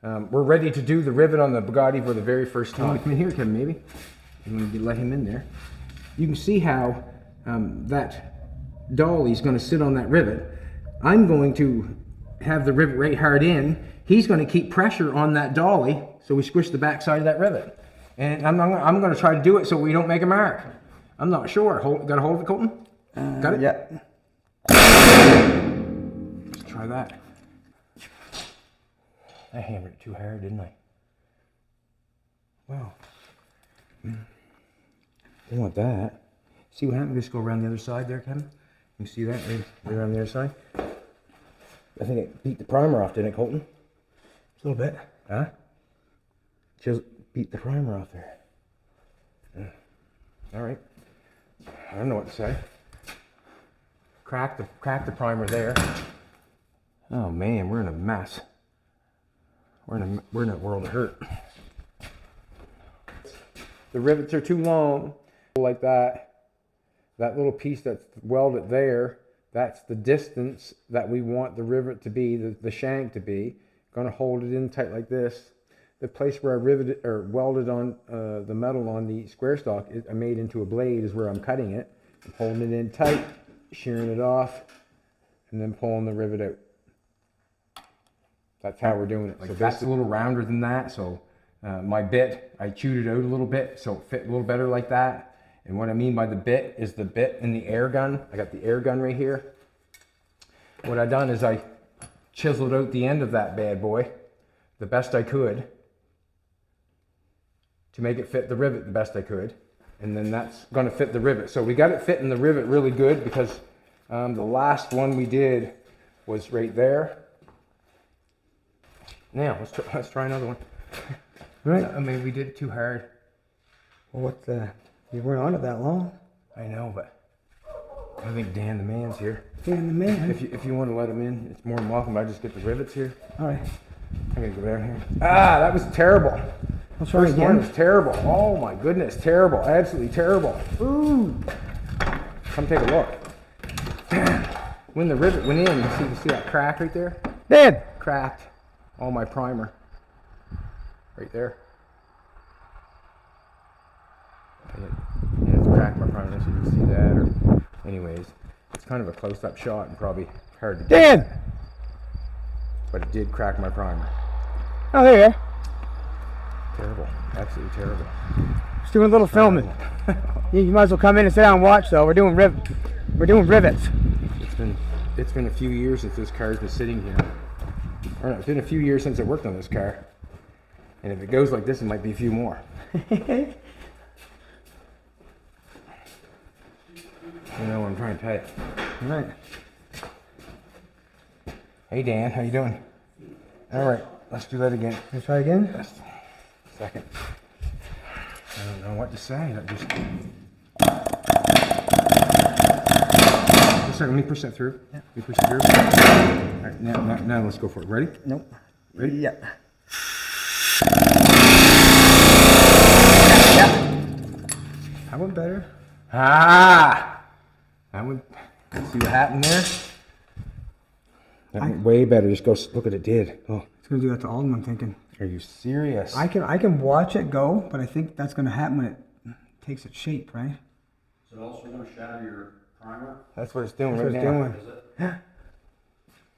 We're ready to do the rivet on the Bugatti for the very first time. Come in here, Kevin, maybe. I'm gonna let him in there. You can see how that dolly's gonna sit on that rivet. I'm going to have the rivet right hard in. He's gonna keep pressure on that dolly so we squish the back side of that rivet. And I'm gonna try to do it so we don't make a mark. I'm not sure. Got a hold of it, Colton? Got it? Yeah. Let's try that. I hammered it too hard, didn't I? Wow. I want that. See what happened? Just go around the other side there, Kevin. You see that? Right around the other side. I think it beat the primer off, didn't it, Colton? A little bit. Huh? Just beat the primer off there. All right. I don't know what to say. Crack the primer there. Oh man, we're in a mess. We're in a world of hurt. The rivets are too long, like that. That little piece that's welded there, that's the distance that we want the rivet to be, the shank to be. Gonna hold it in tight like this. The place where I riveted or welded on the metal on the square stock, I made into a blade is where I'm cutting it. I'm holding it in tight, shearing it off, and then pulling the rivet out. That's how we're doing it. Like so that's a little rounder than that. So my bit, I chewed it out a little bit so it fit a little better like that. And what I mean by the bit is the bit in the air gun. I got the air gun right here. What I done is I chiseled out the end of that bad boy the best I could to make it fit the rivet the best I could. And then that's going to fit the rivet. So we got it fitting the rivet really good because the last one we did was right there. Now let's try another one. Right. I mean, we did it too hard. Well, what the? You weren't on it that long. I know, but I think Dan the man's here. Dan the man. If you want to let him in, it's more than welcome. I just get the rivets here. All right. I'm gonna go down here. Ah, that was terrible. Let's try First again. one was terrible. Oh my goodness, terrible. Absolutely terrible. Ooh. Come take a look. When the rivet went in, you see that crack right there? Dan. Cracked all my primer. Right there. Yeah, it's cracked my primer, so you can see that. Or, anyways, it's kind of a close-up shot and probably hard to Dan. get. But it did crack my primer. Oh, there you are. Terrible. Absolutely terrible. Just doing a little filming. You might as well come in and sit down and watch, though. We're doing rivets. It's been a few years since this car's been sitting here. Or no, it's been a few years since I worked on this car. And if it goes like this, it might be a few more. You know what I'm trying to tell you. All right. Hey Dan, how you doing? All right, let's do that again. Let's try again. Just a second. I don't know what to say. Just a second. Let me push that through. Yeah. Let me push it through. All right, now let's go for it. Ready? Nope. Ready? Yeah. That went better. Ah! That went. See what happened there? That went way better. Just go look at it. Did. Oh. It's gonna do that to all of them, I'm thinking. Are you serious? I can watch it go, but I think that's gonna happen when it takes its shape, right? Is it also going to shatter your primer? That's what it's doing That's right what now. it's Is it? doing.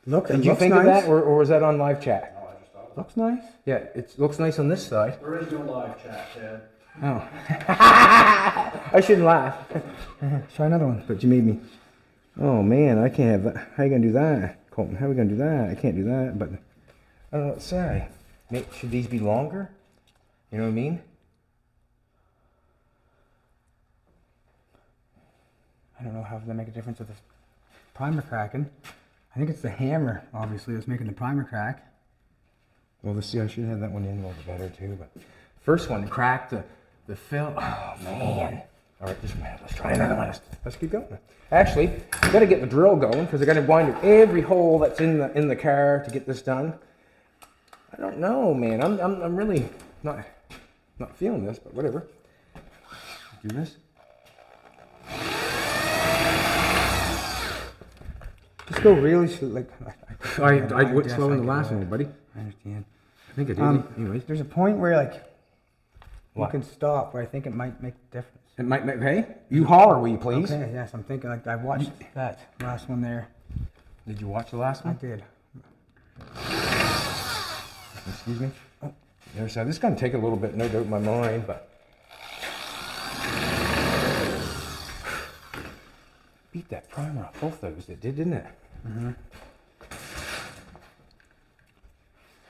Look, Did you think nice. of that, or was that on live chat? No, I just thought of it. Looks nice. Yeah, it looks nice on this side. There is no live chat, Ted. Oh. I shouldn't laugh. Let's try another one. But you made me. Oh man, I can't have that. How you gonna do that, Colton? How are we gonna do that? I can't do that. But I don't know what to say. Should these be longer? You know what I mean? I don't know how that make a difference with this primer cracking. I think it's the hammer, obviously, that's making the primer crack. Well, let's see. I should have that one in a little bit better too. But first one cracked the fill. Oh man. All right, let's try another one. Let's keep going. Actually, I got to get the drill going because I got to wind up every hole that's in the car to get this done. I don't know, man. I'm really not feeling this, but whatever. Do this. Just go really slow. Like I went slow in the last one, buddy. I understand. I think I did. Anyways, There's a point where like you What? can stop where I think it might make a difference. it might make. Hey, you holler, will you please? Okay, yes, I'm thinking like I watched that last one there. Did you watch the last I one? did. Excuse me. Oh, there's this is gonna take a little bit, no doubt in my mind, but beat that primer off both those. It did, didn't it? Mm-hmm.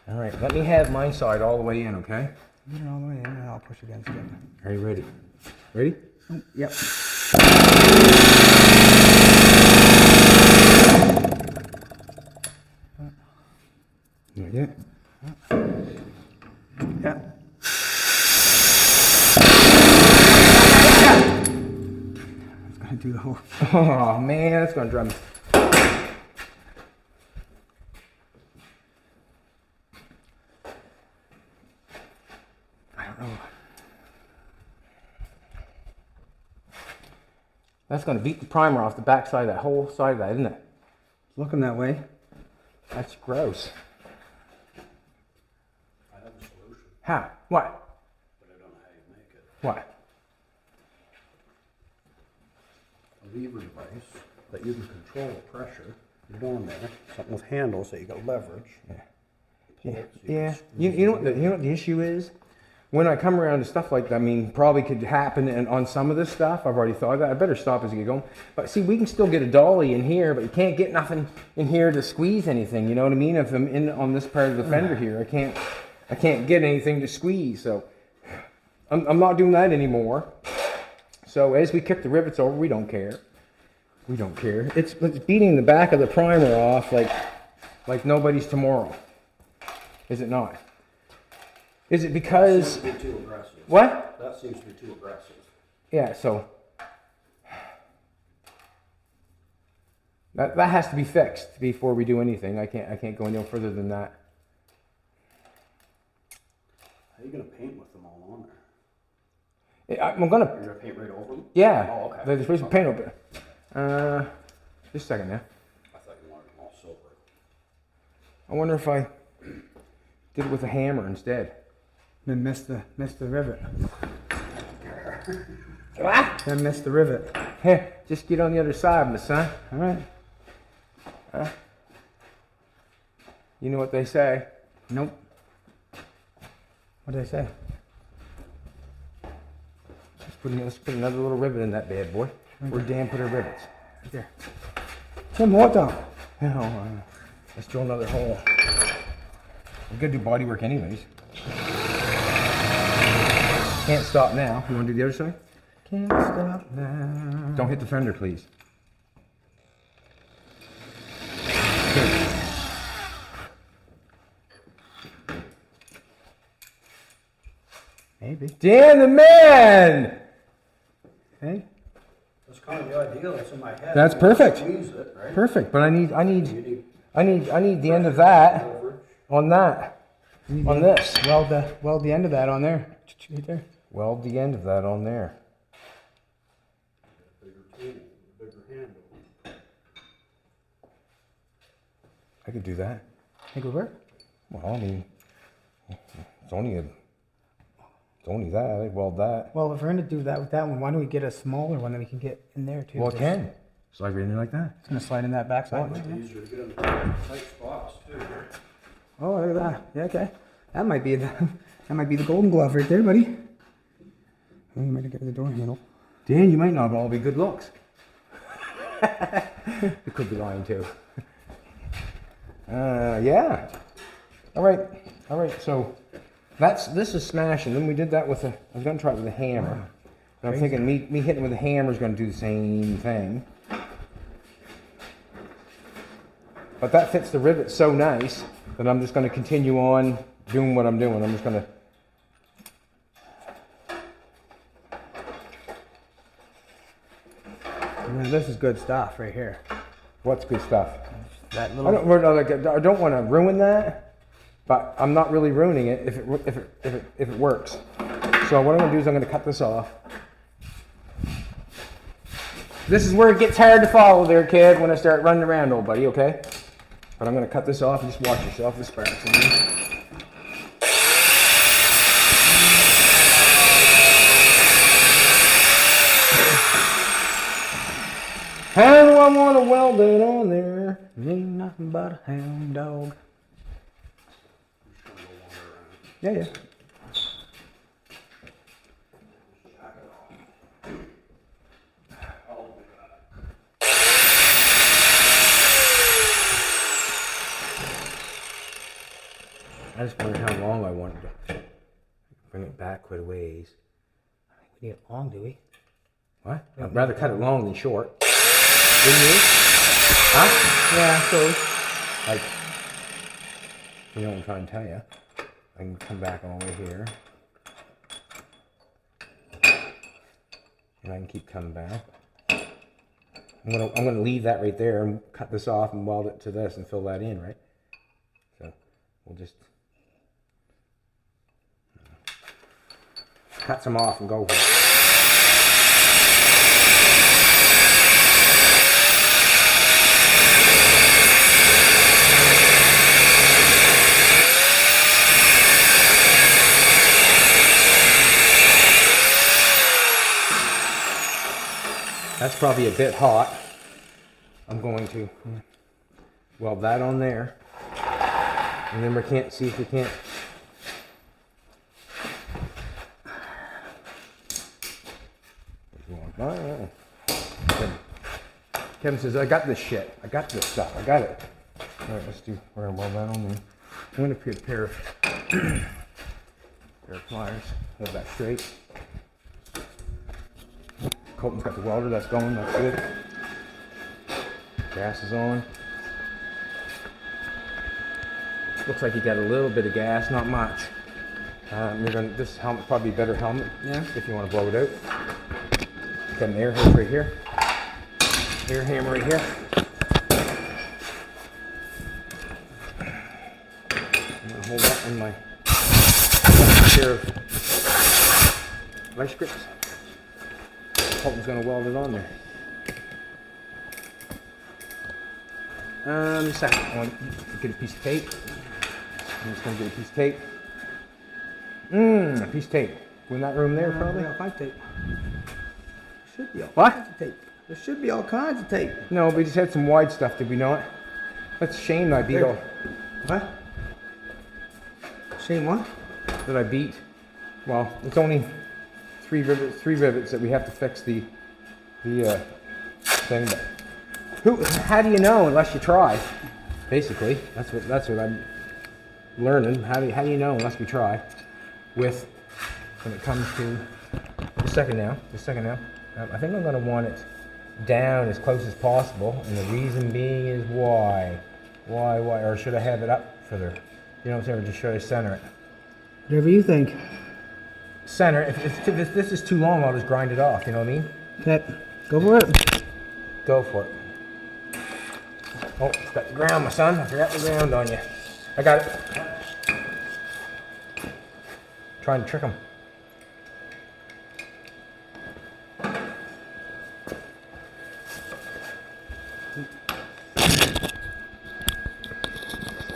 All right, let me have my side all the way in, okay? Get it all the way in and I'll push against it. Are you ready? Ready? Oh, yep. Not yet. Yeah. It's gonna do the whole. Oh man, that's gonna drive me. I don't know. That's gonna beat the primer off the back side of that whole side of that, isn't it? It's looking that way. That's gross. I have a solution, How? What? but I don't know how you make it. What? A lever device that you can control the pressure. You're down there, something with handles that you got leverage. Pull it so you Yeah. can You know what the issue is? When I come around to stuff like that, I mean, probably could happen on some of this stuff. I've already thought of that. I better stop as I get going. But see, we can still get a dolly in here, but you can't get nothing in here to squeeze anything. You know what I mean? If I'm in on this part of the fender here, I can't get anything to squeeze. So I'm not doing that anymore. So as we kick the rivets over, we don't care. We don't care. It's beating the back of the primer off like nobody's tomorrow. Is it not? Is it because... Seems to be too aggressive. What? That seems to be too aggressive. Yeah, so... That has to be fixed before we do anything. I can't go any further than that. How are you gonna paint with them all on there? I'm gonna... You're gonna paint right over them? Yeah. Oh, okay. There's supposed to be paint over it. Just a second now. I thought you wanted them all silver. I wonder if I did it with a hammer instead. Then missed the rivet. Ah! Then missed the rivet. Here, just get on the other side, my son. All right. You know what they say. Nope. What did I say? Let's put another little rivet in that bad boy. Where Dan put her rivets. Right there. Tim, what the? Let's drill another hole. We're gonna do body work anyways. Can't stop now. You wanna do the other side? Can't stop now. Don't hit the fender, please. Good. Maybe. Dan the man! Hey. That's kind of the ideal that's in my head. That's You perfect. Squeeze it, right? Perfect, but I need You need the end of that leverage. on that. On this. Weld the end of that on there. Right there. Weld the end of that on there. Bigger tool, bigger handle. I could do that. Think it would work? Well, I mean, it's only that. I weld that. Well, if we're gonna do that with that one, why don't we get a smaller one that we can get in there too? Well, it can. Slide right in there like that. It's gonna slide in that backside. It's easier to get in the tight spots too. Oh, look at that. Yeah, okay. That might be the golden glove right there, buddy. Oh, you might have got the door handle. Dan, you might not all be good looks. You could be lying too. Yeah. All right. So this is smashing. Then we did that with I was gonna try it with a hammer. And I'm thinking me hitting with a hammer is gonna do the same thing. But that fits the rivet so nice that I'm just gonna continue on doing what I'm doing. I'm just gonna. This is good stuff right here. What's good stuff? That I little. don't want to ruin that, but I'm not really ruining it if it works. So what I'm gonna do is I'm gonna cut this off. This is where it gets hard to follow there, kid, when I start running around, old buddy, okay? But I'm gonna cut this off and just watch yourself, the sparks. want to weld it on there. It ain't nothing but a hound dog. Yeah, yeah. I just wondered how long I wanted to bring it back quite a ways. We need it long, do we? What? I'd rather cut it long than short. Wouldn't you? Huh? Yeah, so. Like, you know what I'm trying to tell you. I can come back all the way here. And I can keep coming back. I'm gonna leave that right there and cut this off and weld it to this and fill that in, right? So we'll just cut some off and go for it. That's probably a bit hot. I'm going to weld that on there. And then we can't see if we can't. Kevin says, I got this shit. I got this stuff. I got it. All right, let's do, we're gonna weld that on there. I'm gonna put a pair of pliers. Hold that straight. Colton's got the welder, that's going, that's good. Gas is on. Looks like you got a little bit of gas, not much. This helmet's probably a better helmet, Yeah. if you want to blow it out. Got an air hose right here. Air hammer right here. I'm gonna hold that in my pair of vice grips. Colton's gonna weld it on there. Just a second. I want to get a piece of tape. I'm just gonna get a piece of tape. A piece of tape. We're in that room there, probably. All kinds of tape. Should be all What? kinds of tape. There should be all kinds of tape. No, we just had some wide stuff, did we not? That's a shame I beat There. all. What? Shane, what? That I beat. Well, it's only three rivets that we have to fix the thing. But how do you know unless you try? Basically, that's what I'm learning. How do you know unless we try? With when it comes to the second now. I think I'm going to want it down as close as possible, and the reason being is why, or should I have it up further? You know what I'm saying? Or just should I center it? Whatever you think. Center. If this is too long, I'll just grind it off. You know what I mean? Okay, go for it. Go for it. Oh, it's got the ground, my son. I forgot the ground on you. I got it. Trying to trick him.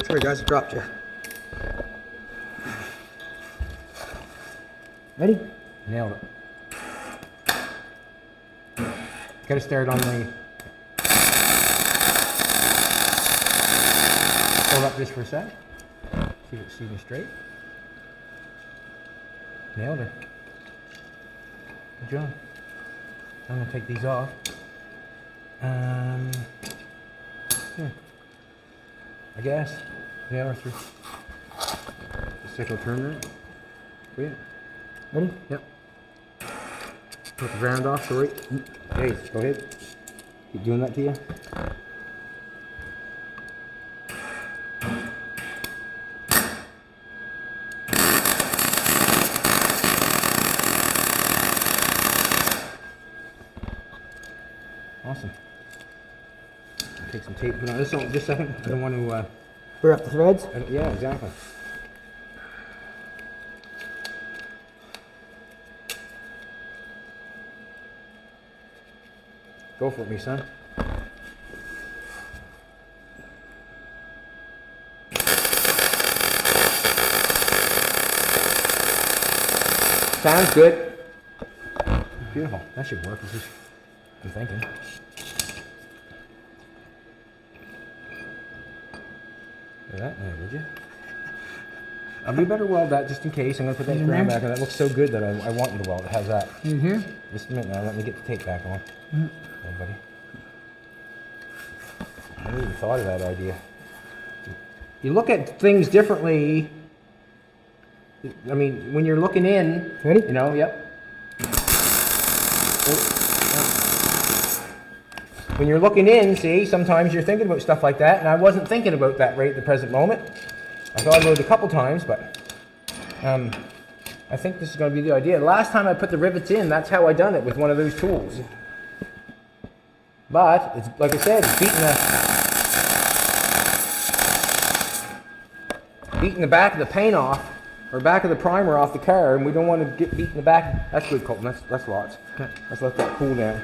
Sorry guys, I dropped you. Ready? Nailed it. Gotta start on the. Hold up just for a sec. See if it's even straight. Nailed it. Good job. I'm gonna take these off. I guess. Yeah, or through. The sickle turner. Wait. Ready? Yep. Put the ground off, sorry. Hey, go ahead. Keep doing that to you. Awesome. Take some tape. No, just a second. I don't want to. We're up the threads. Yeah, exactly. Go for it, me son. Sounds good. Beautiful. That should work. I'm thinking. for that now, would you? You better weld that just in case. I'm going to put that ground back on. That looks so good that I want you to weld it. How's that? In here? Just a minute now. Let me get the tape back on. Hey, buddy. I never even thought of that idea. You look at things differently. I mean, when you're looking in, Ready? you know, yep. When you're looking in, see, sometimes you're thinking about stuff like that, and I wasn't thinking about that right at the present moment. I thought about it a couple times, but I think this is going to be the idea. Last time I put the rivets in, that's how I done it, with one of those tools. But, it's like I said, it's beating the back of the paint off, or back of the primer off the car, and we don't want to get beaten the back. That's good, Colton. That's lots. Okay. Let's let that cool down.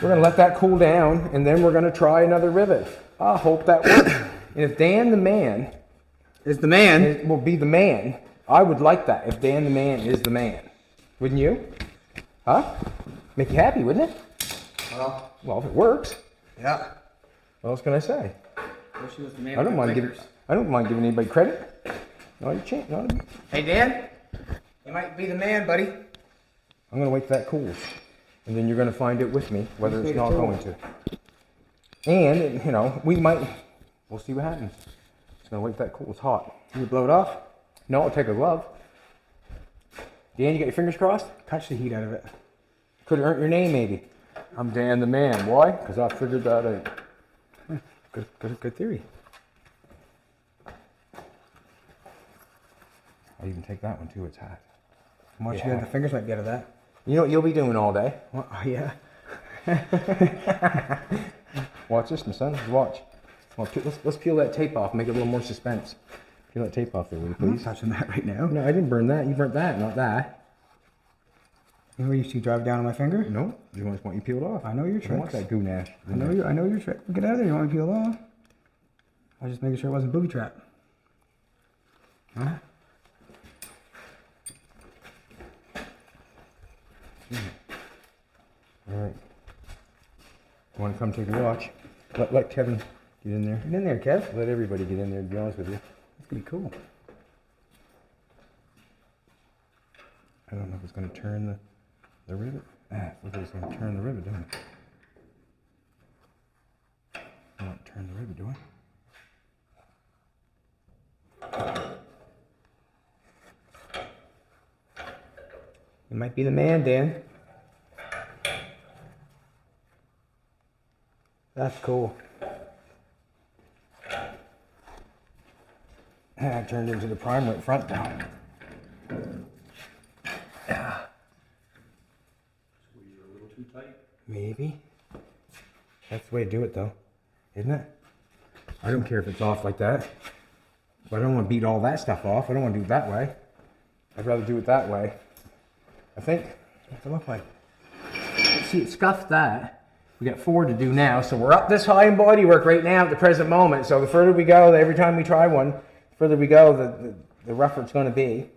We're going to let that cool down, and then we're going to try another rivet. I hope that works. And if Dan the man Is the man. will be the man, I would like that, if Dan the man is the man. Wouldn't you? Huh? Make you happy, wouldn't it? Well, if it works, Yeah. what else can I say? Wish he was the man. I don't mind giving anybody credit. Not a chance. Not a... Hey, Dan. You might be the man, buddy. I'm going to wait till that cools. And then you're going to find it with me, whether it's not going to. And, you know, we'll see what happens. It's going to wait till that cools. It's hot. Can you blow it off? No, I'll take a glove. Dan, you got your fingers crossed? Catch the heat out of it. Could have earned your name, maybe. I'm Dan the man. Why? Because I figured that out. Good theory. I'll even take that one too. It's hot. Watch Yeah. you the fingers might get of that. You know what you'll be doing all day? Oh, yeah. Watch this, my son. Just watch. Well, let's peel that tape off. Make it a little more suspense. Peel that tape off there, will you, I'm not please? touching that right now. No, I didn't burn that. You burnt that, not that. You know, you see drive down on my finger? No, you want you peeled off. I know your I don't want tricks. that goo nash. I know your trick. Get out of there. You want me to peel it off? I was just making sure it wasn't booby trap. Huh? All right. You want to come take a watch? Let Kevin get in there. Get in there, Kev. Let everybody get in there, to be honest with you. It's gonna be cool. I don't know if it's going to turn the rivet. Looks like it's going to turn the rivet, doesn't it? I don't turn the rivet, do I? You might be the man, Dan. That's cool. I turned into the primer at front now. Squeeze it a little too tight. Maybe. That's the way to do it, though, isn't it? I don't care if it's off like that, but I don't want to beat all that stuff off. I don't want to do it that way. I'd rather do it that way. I think. What's it look like? See, it scuffed that. We got 4 to do now, so we're up this high in bodywork right now at the present moment. So the further we go, every time we try one, the further we go, the rougher it's going to be.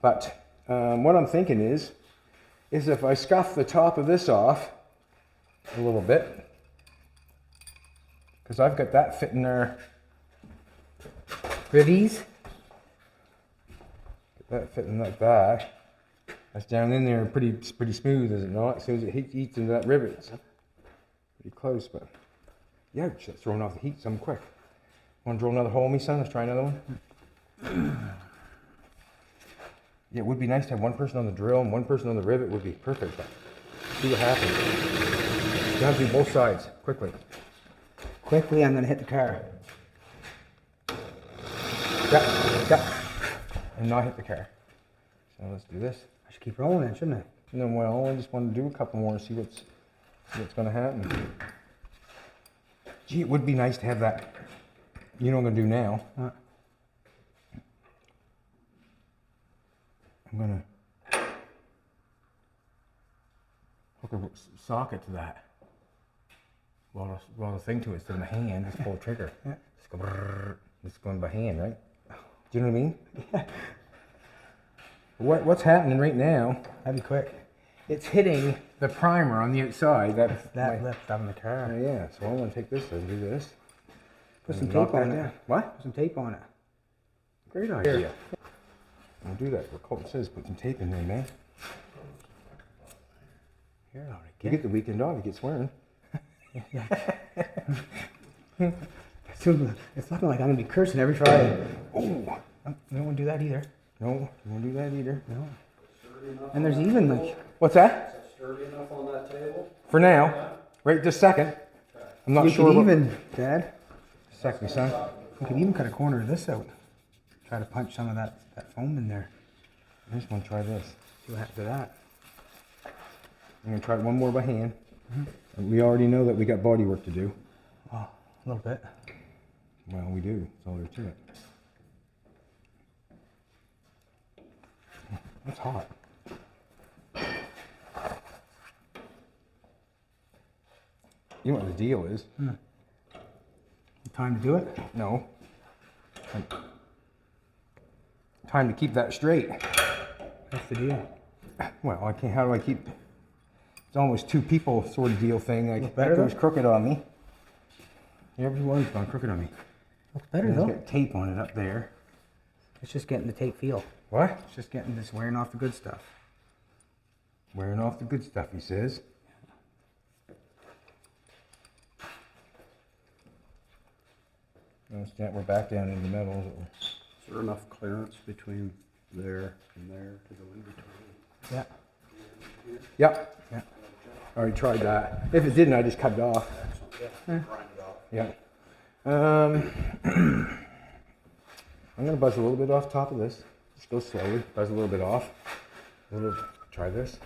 But what I'm thinking is if I scuff the top of this off a little bit, because I've got that fitting there. Rivies? That fitting like that. That's down in there pretty smooth, is it not? As soon as it heats into that rivet, it's pretty close, but yeah, that's throwing off the heat some quick. Want to drill another hole, me son? Let's try another one. Yeah, it would be nice to have one person on the drill and one person on the rivet. Would be perfect. But see what happens. You have to do both sides quickly. Quickly, I'm gonna hit the car. Yeah, and not hit the car. So let's do this. I should keep rolling it, shouldn't I? And then, well, I just want to do a couple more and see what's going to happen. Gee, it would be nice to have that. You know what I'm going to do now? I'm going to hook a socket to that. Well, the thing to it instead of my hand, just pull the trigger. Yeah. Just go brrrr. It's going by hand, right? Do you know what I mean? Yeah. What's happening right now? That'd be quick. It's hitting the primer on the outside. That lift on the car. Yeah, so I want to take this and do this. Put some And knock tape on that it. down. What? Put some tape on it. Great idea. I'll do that. What Colton says, put some tape in there, man. Here, all right, You get the weekend off, you get swearing. It's looking like I'm gonna be cursing every Friday. Oh, you don't want to do that either. No, you won't do that either. No. And there's even like, What's that? Sturdy enough on that table? For now. Right this second. I'm not you sure. could what- even, Dad, Sec me, son. you could even cut a corner of this out. Try to punch some of that foam in there. I just want to try this. See what happens to that. I'm going to try one more by hand. And we already know that we got body work to do. Oh, a little bit. Well, we do. That's all there is to it. That's hot. You know what the deal is? Time to do it? No. Time to keep that straight. That's the deal. Well, I can't. How do I keep? It's almost two people sort of deal thing. Like Look better, that goes though? crooked on me. Everyone's gone crooked on me. Looks better It's though. got tape on it up there. It's just getting the tape feel. What? It's just getting this wearing off the good stuff. Wearing off the good stuff, he says. We're back down in the middle. Is there enough clearance between there and there to go in between? Yeah. Yep. Yeah. I already tried that. If it didn't, I just cut it off. Grind it off. Yeah. I'm gonna buzz a little bit off top of this. Just go slowly. Buzz a little bit off. Try this.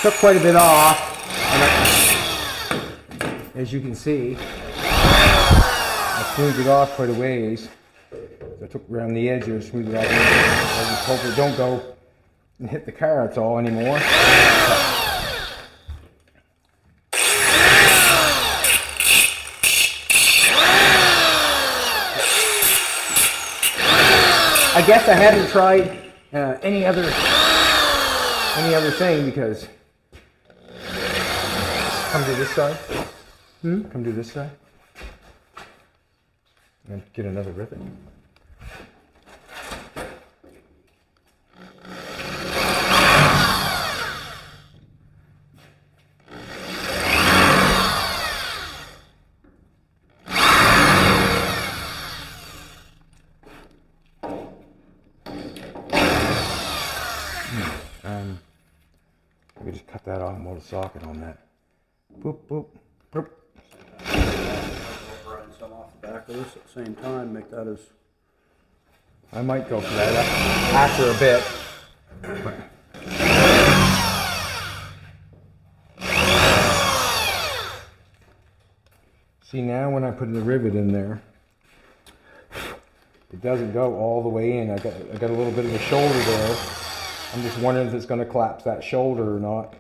Took quite a bit off, and as you can see, I smoothed it off quite a ways. I took around the edge here, smoothed it off. I just hope it don't go and hit the car, that's all anymore. I guess I haven't tried any other thing because. Come to this side. Come to this side. And get another rivet. Let me just cut that off and mold a socket on that. Boop, boop, boop. Grind some off the back of this at the same time, make that as... I might go for that after a bit. See, now when I put the rivet in there, it doesn't go all the way in. I got a little bit of a shoulder there. I'm just wondering if it's going to collapse that shoulder or not.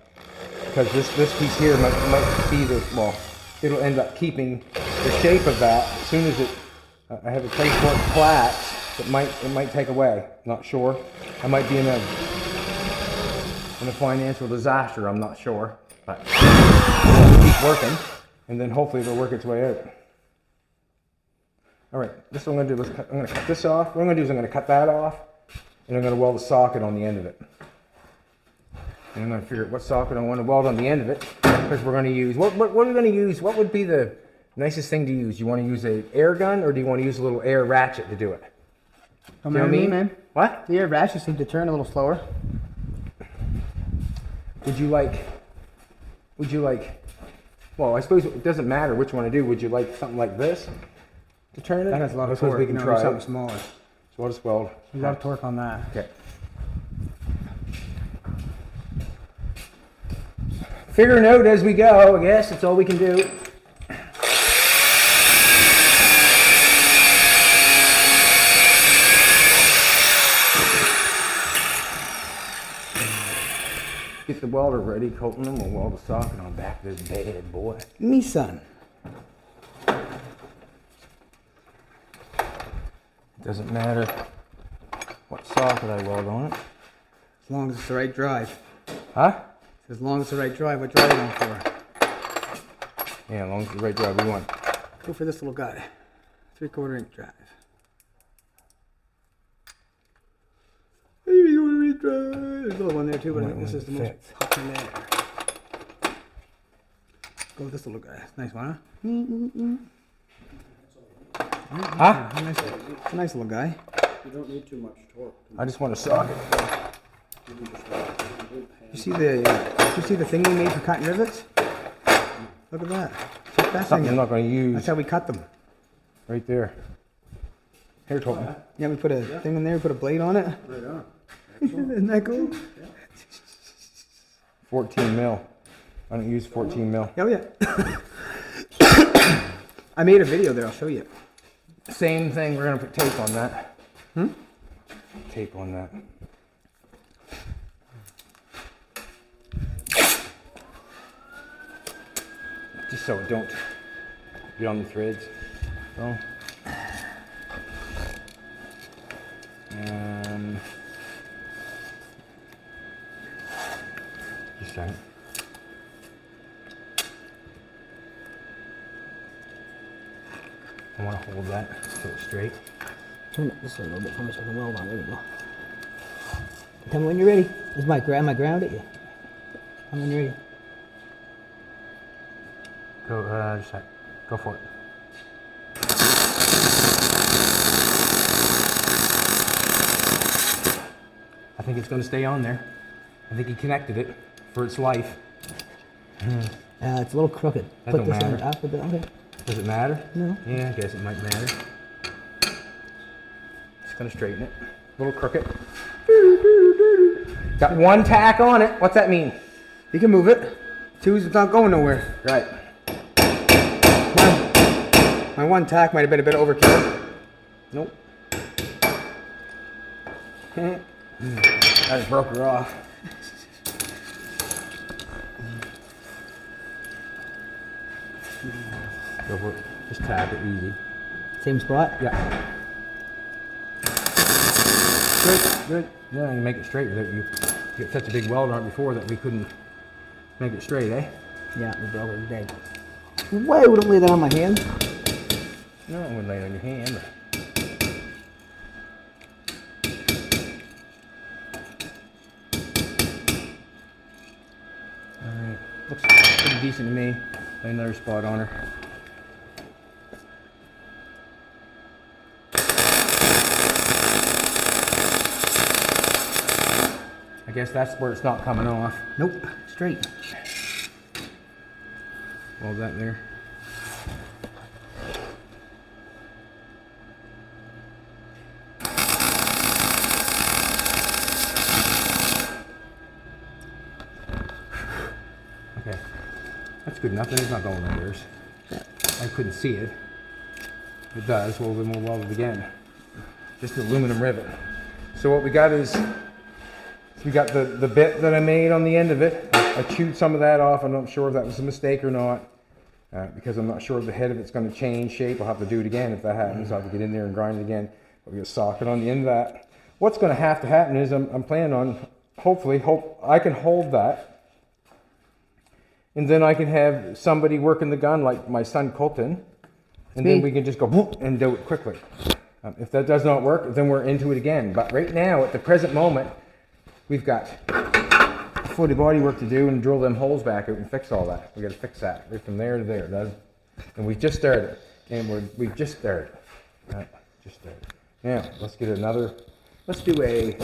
Because this piece here might be the, well, it'll end up keeping the shape of that. As soon as I have a place where it collapse, it might take away. Not sure. I might be in a financial disaster. I'm not sure, but I'll keep working, and then hopefully it'll work its way out. All right, this is what I'm going to do. I'm going to cut this off. What I'm going to do is I'm going to cut that off, and I'm going to weld a socket on the end of it. And I'm going to figure out what socket I want to weld on the end of it, because we're going to use, what are we going to use? What would be the nicest thing to use? You want to use an air gun, or do you want to use a little air ratchet to do it? Don't You know what I mind me, mean? man. What? The air ratchets seem to turn a little slower. Would you like, well, I suppose it doesn't matter which one to do. Would you like something like this to turn it? That has a lot I of suppose torque. we can No, try something it. smaller. So I'll just weld. You got torque on that. Okay. Figuring out as we go, I guess. That's all we can do. Get the welder ready, Colton, and we'll weld a socket on back of this bad boy. Me son. Doesn't matter what socket I weld on it. As long as it's the right drive. Huh? As long as it's the right drive, what drive are you going for? Yeah, as long as it's the right drive we want. Go for this little guy. 3/4 inch drive. 3/4 inch drive. There's a little one there too, but I think this is the most popular. Go with this little guy. Nice one, huh? Huh? It's a nice little guy. You don't need too much torque. I just want a socket. You see the thing we made for cutting rivets? Look at that. Check that Something thing I'm out. not going to use. That's how we cut them. Right there. Here, Colton. Yeah, we put a thing in there, we put a blade on it. Right on. Isn't that cool? 14 mil. I don't use 14 mil. Oh yeah. I made a video there, I'll show you. Same thing, we're going to put tape on that. Tape on that. Just so it don't get on the threads. So. Just a second. I want to hold that so it's straight. Turn it this way a little bit for me so I can weld on. There we go. Tell me when you're ready. Is my ground at you? Tell me when you're ready. Go, just a sec. Go for it. I think it's going to stay on there. I think he connected it for its life. It's a little crooked. That Put don't this on matter. top of it. Okay. Does it matter? No. Yeah, I guess it might matter. Just going to straighten it. A little crooked. Got one tack on it. What's that mean? You can move it. Two's not going nowhere. Right. My one tack might have been a bit overkill. Nope. I just broke her off. Go for it. Just tap it easy. Same spot? Yeah. Good, good. Yeah, you make it straight with it. You get such a big weld on it before that we couldn't make it straight, eh? Yeah, we broke it today. Why would I lay that on my hand? No, it wouldn't lay it on your hand. Alright, looks pretty decent to me. Lay another spot on her. I guess that's where it's not coming off. Nope, straight. Weld that in there. Okay, that's good enough. It's not going anywhere. I couldn't see it. If it does, well then we'll weld it again. Just an aluminum rivet. So what we got is, we got the bit that I made on the end of it. I chewed some of that off. I'm not sure if that was a mistake or not, because I'm not sure if the head of it's going to change shape. I'll have to do it again if that happens. I'll have to get in there and grind it again. But we got a socket on the end of that. What's going to have to happen is I'm planning on, hopefully, I can hold that. And then I can have somebody working the gun like my son Colton. And then we can just go whoop and do it quickly. If that does not work, then we're into it again. But right now, at the present moment, we've got fully body work to do and drill them holes back out and fix all that. We got to fix that right from there to there. And we've just started. And we've just started. Just started. Now, let's get another. Let's do a.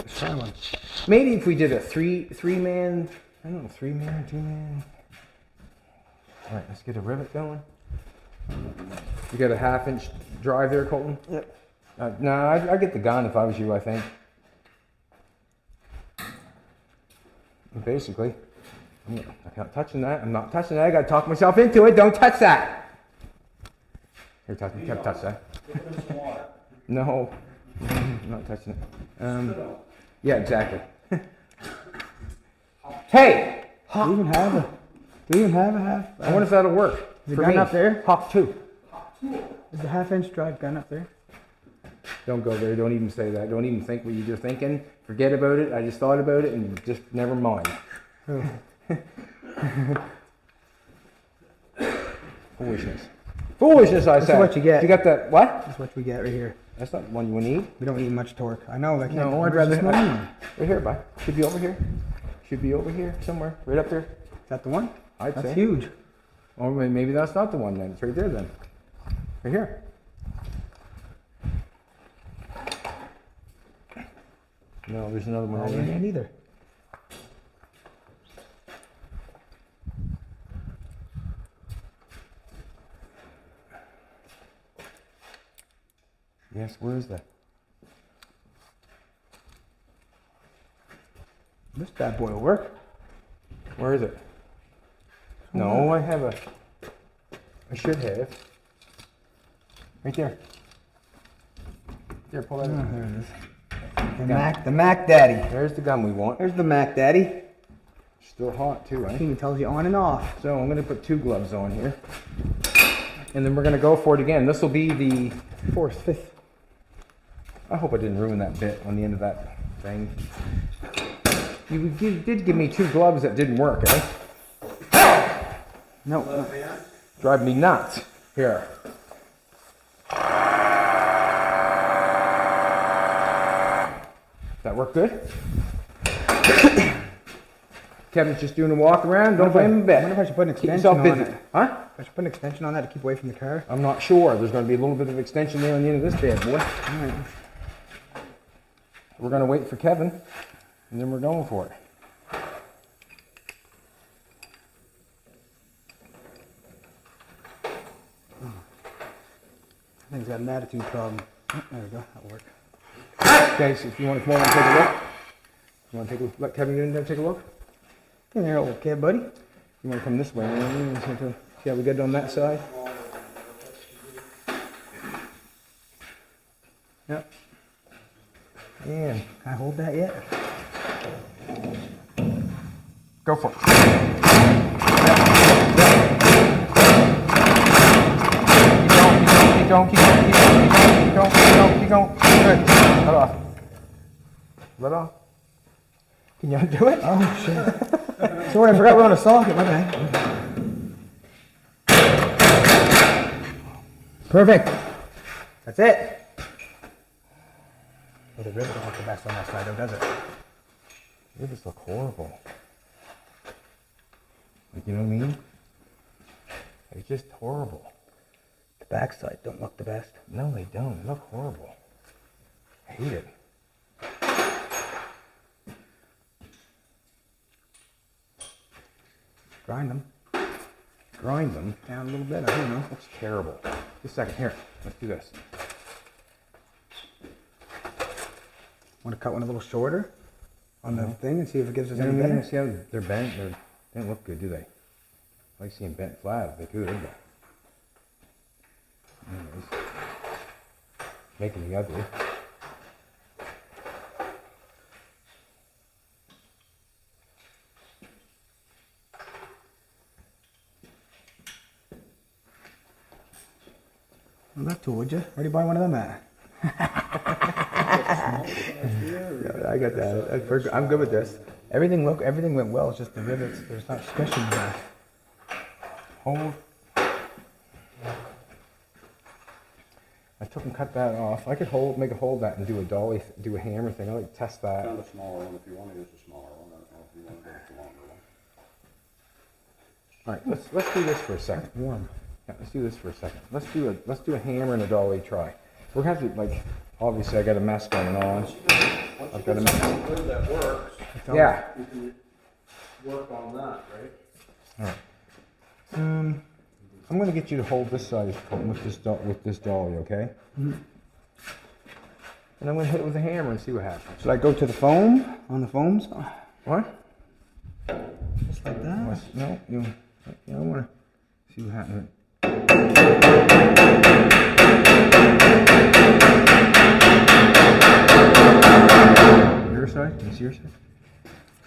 Maybe if we did a three-man. I don't know, 3-man, 2-man. All right, let's get a rivet going. You got a 1/2-inch drive there, Colton? Yep. No, I'd get the gun if I was you, I think. Basically, I'm not touching that. I'm not touching that. I gotta talk myself into it. Don't touch that. Here, touch that. No, I'm not touching it. Yeah, exactly. Hey! Do we even have a? Do we even have a half? I wonder if that'll work. Is the for gun me. up there? Hawk 2. Is the 1/2-inch drive gun up there? Don't go there. Don't even say that. Don't even think what you're thinking. Forget about it. I just thought about it and just never mind. Oh. Foolishness. Foolishness, I This is said. what you get. You got that? What? That's what we get right here. That's not one you need. We don't need much torque. I know. I can't. No, I'd where's rather. the small one? Right here, bud. Should be over here. Should be over here somewhere. Right up there. Is that the one? I'd That's say. huge. Or maybe that's not the one then. It's right there then. Right here. No, there's another one I over didn't here. need either. Yes, where is that? This bad boy will work. Where is it? No, I have a. I should have. Right there. There, pull that Oh, out. there it is. The Mac Daddy. There's the gun we want. There's the Mac Daddy. Still hot too, It eh? even tells you on and off. So I'm gonna put 2 gloves on here. And then we're gonna go for it again. This will be the 4th, 5th. I hope I didn't ruin that bit on the end of that thing. You did give me 2 gloves that didn't work, eh? No. Drive me nuts. Here. That work good? Kevin's just doing a walk around. Don't blame him a bit. I wonder if I should put an Keep extension yourself on busy. it. Huh? I should put an extension on that to keep away from the car. I'm not sure. There's going to be a little bit of extension there on the end of this bad boy. Alright. We're going to wait for Kevin, and then we're going for it. I think he's got an attitude problem. Oh, there we go. That'll work. Okay, so if you want to come over and take a look, you want to take a, let Kevin get in there and take a look? Come here, old kid, buddy. You want to come this way? See how we got it on that side? Yep. And Can I hold that yet? go for it. Keep going. Keep going. Good. Let off. Let off. Can you undo it? Oh, shit. Sorry, I forgot we're on a socket. My bad. Perfect. That's it. Well, the rivet don't look the best on that side, though, does it? Rivets look horrible. Like, you know what I mean? It's just horrible. The back side don't look the best. No, they don't. They look horrible. I hate it. Grind them Grind them. down a little bit. I don't know. That's terrible. Just a second. Here, let's do this. Want to cut one a little shorter on the thing and see if it gives us You know any what I mean? better? See how they're bent? They don't look good, do they? I like seeing bent flat. They could, but anyways, making me ugly. Well, that tool, would you? Where'd you buy one of them at? Yeah, I got that. I'm good with this. Everything went well. It's just the rivets. There's not squishing there. Hold. I took and cut that off. I could make a hold that and do a dolly, do a hammer thing. I like to test that. Found a smaller one if you want to use a smaller one. I don't know if you want to go with the longer one. All right, let's do this for a second. Warm. Yeah, let's do this for a second. Let's do a hammer and a dolly try. We're gonna have to, like, obviously I got a mess going on. I've got a mess. Something good that works, Yeah. you can work on that, right? All right. I'm gonna get you to hold this side with this dolly, okay? Mm-hmm. And I'm gonna hit it with a hammer and see what happens. Should I go to the foam? On the foams? What? Just like that? No, I wanna see what happens. Your side? Can you see your side?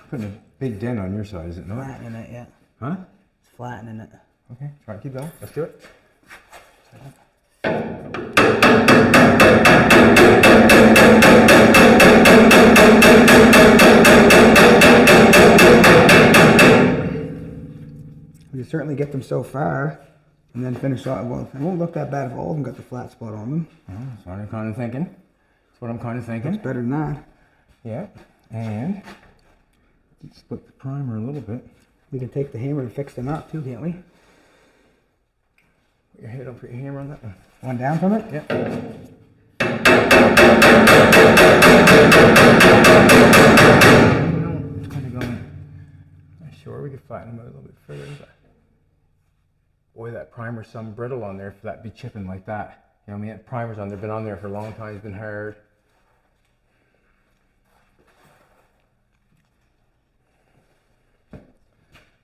Putting big dent on your side, is it not? Flattening it, yeah. Huh? It's flattening it. Okay, try to keep going. Let's do it. We can certainly get them so far, and then finish off. Well, it won't look that bad if all of them got the flat spot on them. That's what I'm kind of thinking. That's what I'm kind of thinking. It's better than that. Yeah, and split the primer a little bit. We can take the hammer and fix the knot too, can't we? Put your head up, put your hammer on that one. One down from it? Yep. It's kind of going. I'm sure we could flatten them a little bit further. But boy, that primer's some brittle on there for that be chipping like that. You know, I mean, that primer's on there, been on there for a long time. It's been hard.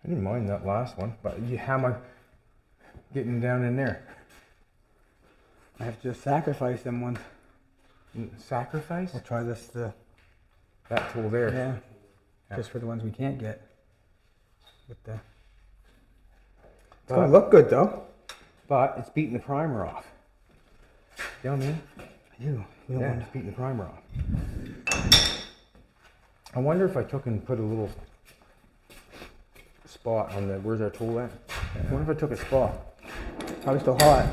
I didn't mind that last one, but how am I getting down in there? I have to just sacrifice them ones. Sacrifice? We'll try this. That tool there. Yeah. Just for the ones we can't get. With the. It's But- gonna look good though. But it's beating the primer off. You know what I mean? You don't Yeah, want it's beating the primer off. I wonder if I took and put a little spot on the, where's our tool at? I wonder if I took a spot. Probably still hot.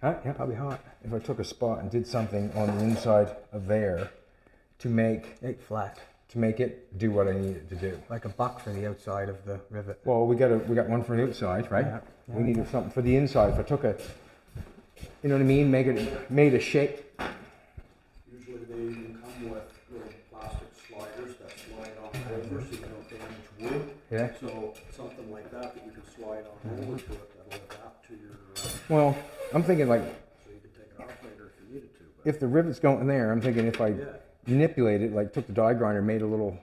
Huh? Yeah. Probably hot. If I took a spot and did something on the inside of there to make Flat. it do what I need it to do. Like a buck for the outside of the rivet. Well, we got one for the outside, right? Yeah. We needed something for the inside. If I took you know what I mean, made a shape. Usually they even come with little plastic sliders that slide on over so you don't damage wood. Yeah. So something like that you can slide on over to it that'll adapt to your, Well, I'm thinking like, so you can take it off later if you needed to. But if the rivet's going there, I'm thinking if I manipulate it, like took the die grinder, made a little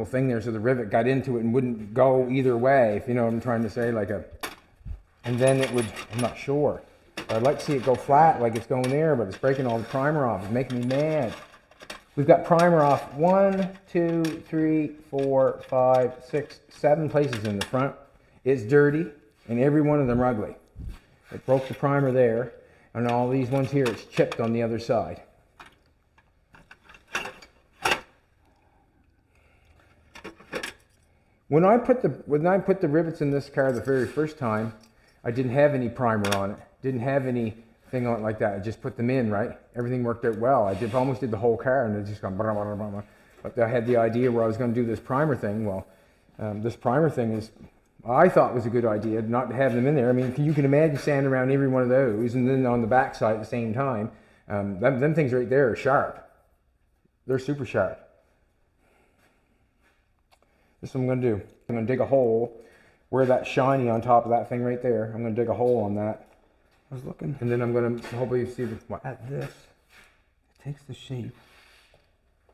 thing there so the rivet got into it and wouldn't go either way, if you know what I'm trying to say, and then it would, I'm not sure. But I'd like to see it go flat like it's going there, but it's breaking all the primer off. It's making me mad. We've got primer off 1, 2, 3, 4, 5, 6, 7 places in the front. It's dirty, and every one of them are ugly. It broke the primer there, and all these ones here, it's chipped on the other side. When I put the rivets in this car the very first time, I didn't have any primer on it. Didn't have anything on it like that. I just put them in, right? Everything worked out well. I almost did the whole car, and it just gone blah, blah, blah, blah, blah. But I had the idea where I was going to do this primer thing. Well, this primer thing is, I thought was a good idea, not to have them in there. I mean, you can imagine standing around every one of those, and then on the back side at the same time. Them things right there are sharp. They're super sharp. This is what I'm going to do. I'm going to dig a hole where that's shiny on top of that thing right there. I'm going to dig a hole on that. I was looking And then I'm going to hopefully see what. at this. It takes the shape.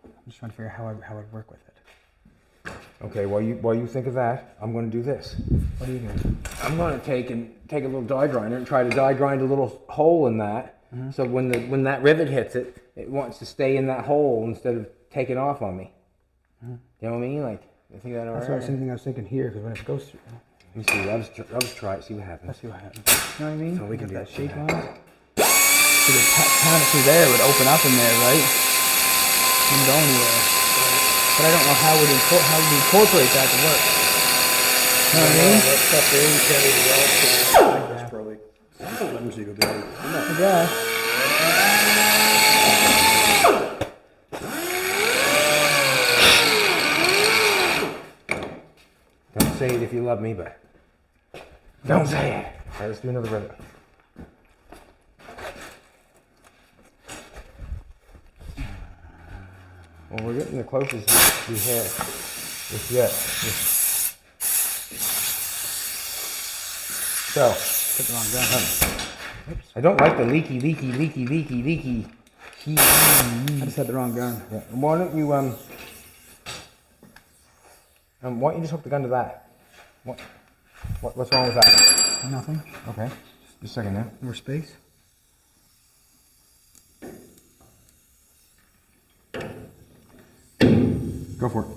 I'm just trying to figure out how I'd work with it. Okay, while you think of that, I'm going to do this. What are you doing? I'm going to take a little die grinder and try to die grind a little hole in that. Mm-hmm. So when that rivet hits it, it wants to stay in that hole instead of taking off on me. Mm-hmm. You know what I mean? Like, I think that's That's the same thing I was thinking here, because when it goes through. Let me see. I'll just try it. See what happens. Let's see what happens. You know what I mean? So we can get do that it. shape on it. So the canopy there would open up in there, right? Wouldn't go anywhere. But I don't know how we'd incorporate that to work. You know what I mean? that stuff in carried well, so that's probably flimsy to be able to do that. I guess. Don't say it if you love me, but don't say it. All right, let's do another rivet. Well, we're getting the closest we have just yet. So, Put the wrong gun. I don't like the leaky. I just had the wrong gun. Yeah. Why don't you why don't you just hook the gun to that? What's wrong with that? Nothing. Okay, just a second now. More space. Go for it.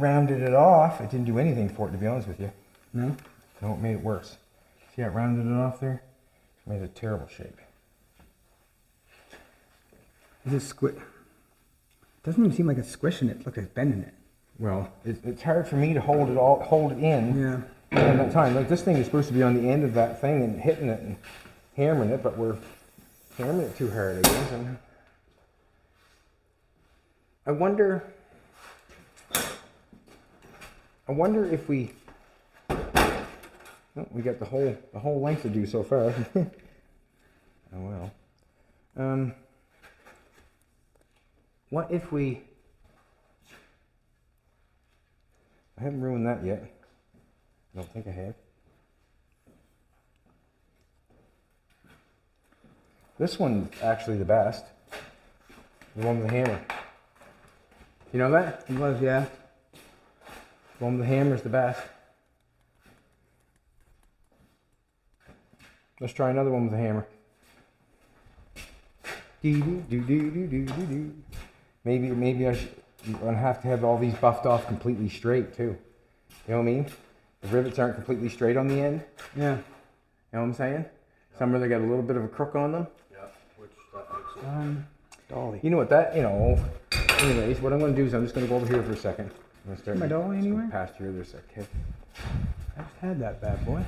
rounded it off, it didn't do anything for it, to be honest with you. No? No, it made it worse. See how it rounded it off there? It made a terrible shape. Is it squish? Doesn't even seem like it's squishing it. Look, it's bending it. Well, it's hard for me to hold it in. Yeah. At that time. Like, this thing is supposed to be on the end of that thing and hitting it and hammering it, but we're hammering it too hard, I guess. I wonder if we... Oh, we got the whole length to do so far. Oh well. What if we... I haven't ruined that yet. I don't think I have. This one's actually the best. The one with the hammer. You know that? It was, yeah. The one with the hammer is the best. Let's try another one with the hammer. Maybe I'm gonna have to have all these buffed off completely straight too. You know what I mean? The rivets aren't completely straight on the end. Yeah. You know what I'm saying? Some of them got a little bit of a crook on them. Yeah, which that makes it. Dolly. You know what that, anyways, what I'm going to do is I'm just going to go over here for a second. I'm going to start My dolly anywhere? past here, there's a kid. I just had that bad boy.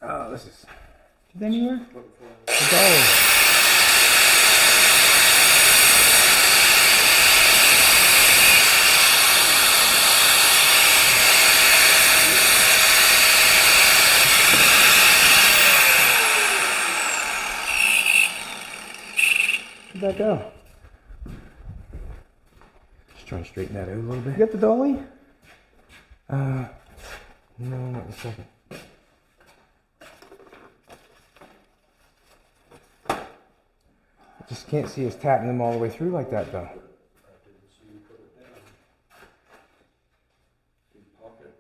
Oh, this is... Is it anywhere? The dolly. Where'd that go? Just trying to straighten that out a little You bit. got the dolly? No, not in a second. I just can't see us tapping them all the way through like that though.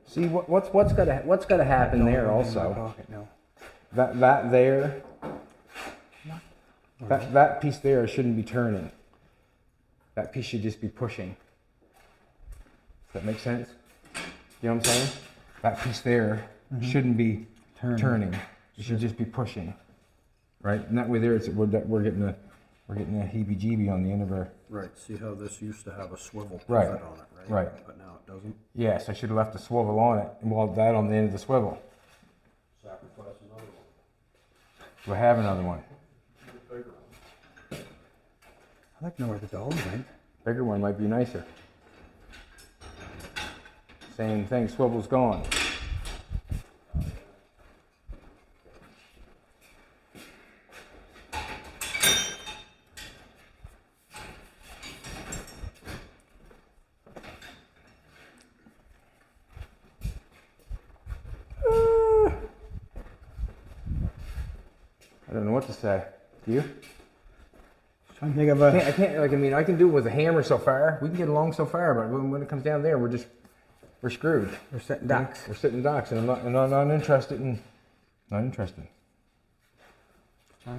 See what's gotta happen there also. No. That there, that piece there shouldn't be turning. That piece should just be pushing. Does that make sense? You know what I'm saying? That piece there shouldn't be turning. It should just be pushing, right? And that way there, we're getting a heebie-jeebie on the end of our. Right, see how this used to have a swivel pivot Right, on it, right? right. But now it doesn't. Yes, I should have left the swivel on it, and well, that on the end of the swivel. Sacrifice another one. Do I have another one? Bigger one. I'd like to know where the dolly went. Bigger one might be nicer. Same thing, swivel's gone. I don't know what to say. Do you? Trying to think of I can't, I can do it with a hammer so far. We can get along so far, but when it comes down there, we're screwed. we're setting ducks. We're sitting ducks, and I'm not interested in. Not interested. How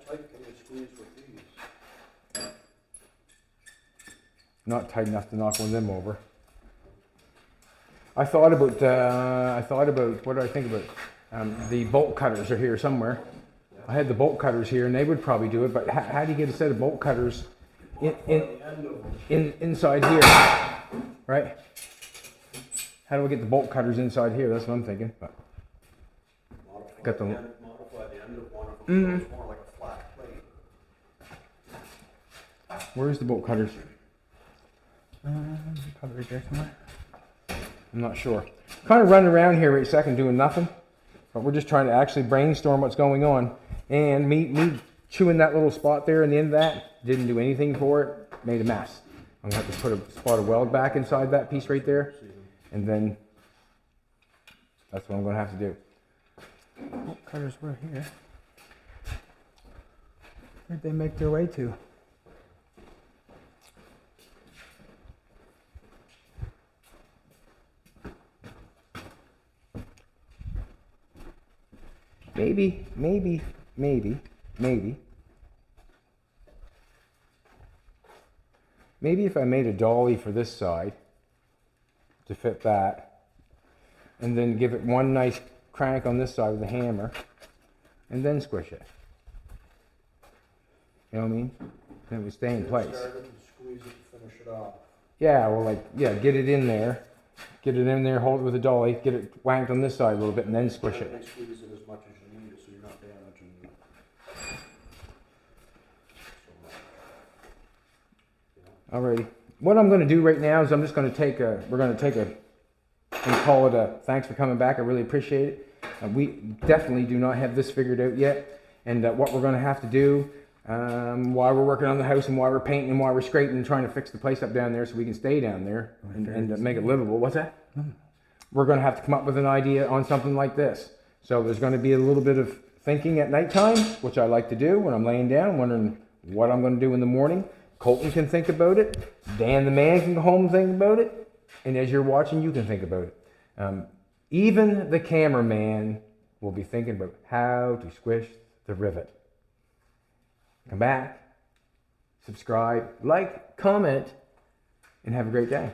tight can you squeeze with these? Not tight enough to knock one of them over. I thought about what do I think about? The bolt cutters are here somewhere. I had the bolt cutters here, and they would probably do it. But how do you get a set of bolt cutters inside here, right? How do I get the bolt cutters inside here? That's what I'm thinking. But got the Modify the end of one of them so it's more like a flat plate. where's the bolt cutters? Probably right there somewhere. I'm not sure. Kind of running around here right second doing nothing, but we're just trying to actually brainstorm what's going on. And me chewing that little spot there in the end of that didn't do anything for it. Made a mess. I'm gonna have to put a spot of weld back inside that piece right there, and then that's what I'm gonna have to do. Bolt cutters were here. Where'd they make their way to? Maybe. maybe if I made a dolly for this side to fit that, and then give it one nice crank on this side with a hammer, and then squish it. You know what I mean? Then it would stay in place. Squeeze it to finish it off. Yeah, well, like, yeah, get it in there, hold it with a dolly, get it wanked on this side a little bit, and then squish it. Squeeze it as much as you need, so you're not damaging it. Alrighty. What I'm going to do right now is I'm just going to we're going to take a, and call it a, thanks for coming back, I really appreciate it. We definitely do not have this figured out yet, and what we're going to have to do, while we're working on the house and while we're painting and while we're scraping and trying to fix the place up down there so we can stay down there and make it livable. What's that? We're going to have to come up with an idea on something like this. So there's going to be a little bit of thinking at nighttime, which I like to do when I'm laying down, wondering what I'm going to do in the morning. Colton can think about it. Dan the man can go home and think about it. And as you're watching, you can think about it. Even the cameraman will be thinking about how to squish the rivet. Come back, subscribe, like, comment, and have a great day.